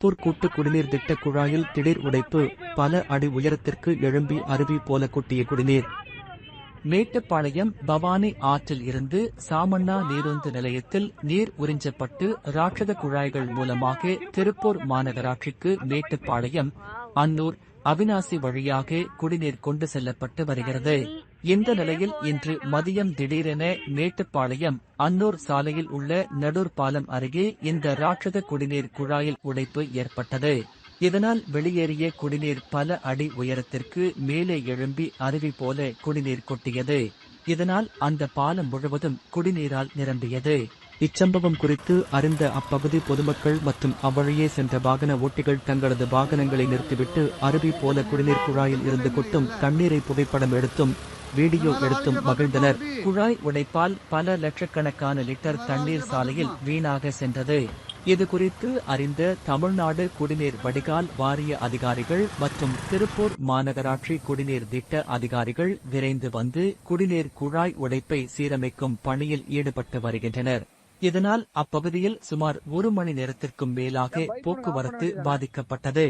திருப்பூர் கூட்டு குடிநீர் திட்ட குழாயில் திடீர் உடைப்பு, பல அடி உயரத்திற்கு எழும்பி அருவி போல கொட்டிய குடிநீர். மேட்டுப்பாளையம் பவானி ஆற்றில் இருந்து சாமண்ணா நீருந்து நிலையத்தில் நீர் உறிஞ்சப்பட்டு ராட்சத குழாய்கள் மூலமாக திருப்பூர் மாநகராட்சிக்கு மேட்டுப்பாளையம், அன்னூர், அவிநாசி வழியாக குடிநீர் கொண்டு செல்லப்பட்டு வருகிறது. இந்த நிலையில் இன்று மதியம் திடீரென மேட்டுப்பாளையம் அன்னூர் சாலையில் உள்ள நடூர் பாலம் அருகே இந்த ராட்சத குடிநீர் குழாயில் உடைப்பு ஏற்பட்டது. இதனால் வெளியேறிய குடிநீர் பல அடி உயரத்திற்கு மேலே எழும்பி அருவி போல குடிநீர் கொட்டியது. இதனால் அந்த பாலம் முழுவதும் குடிநீரால் நிரம்பியது. இச்சம்பவம் குறித்து அறிந்த அப்பகுதி பொதுமக்கள் மற்றும் அவ்வழியே சென்ற வாகன ஓட்டிகள் தங்களது வாகனங்களை நிறுத்திவிட்டு அருவி போல குடிநீர் குழாயில் இருந்து கொட்டும் தண்ணீரை புகைப்படம் எடுத்தும் வீடியோ எடுத்தும் மகிழ்ந்தனர். குழாய் உடைப்பால் பல லட்சக்கணக்கான லிட்டர் தண்ணீர் சாலையில் வீணாக சென்றது. இது குறித்து அறிந்த தமிழ்நாடு குடிநீர் வடிகால் வாரிய அதிகாரிகள் மற்றும் திருப்பூர் மாநகராட்சி குடிநீர் திட்ட அதிகாரிகள் விரைந்து வந்து குடிநீர் குழாய் உடைப்பை சீரமைக்கும் பணியில் ஈடுபட்டு வருகின்றனர். இதனால் அப்பகுதியில் சுமார் 1 மணி நேரத்திற்கும் மேலாக போக்குவரத்து பாதிக்கப்பட்டது.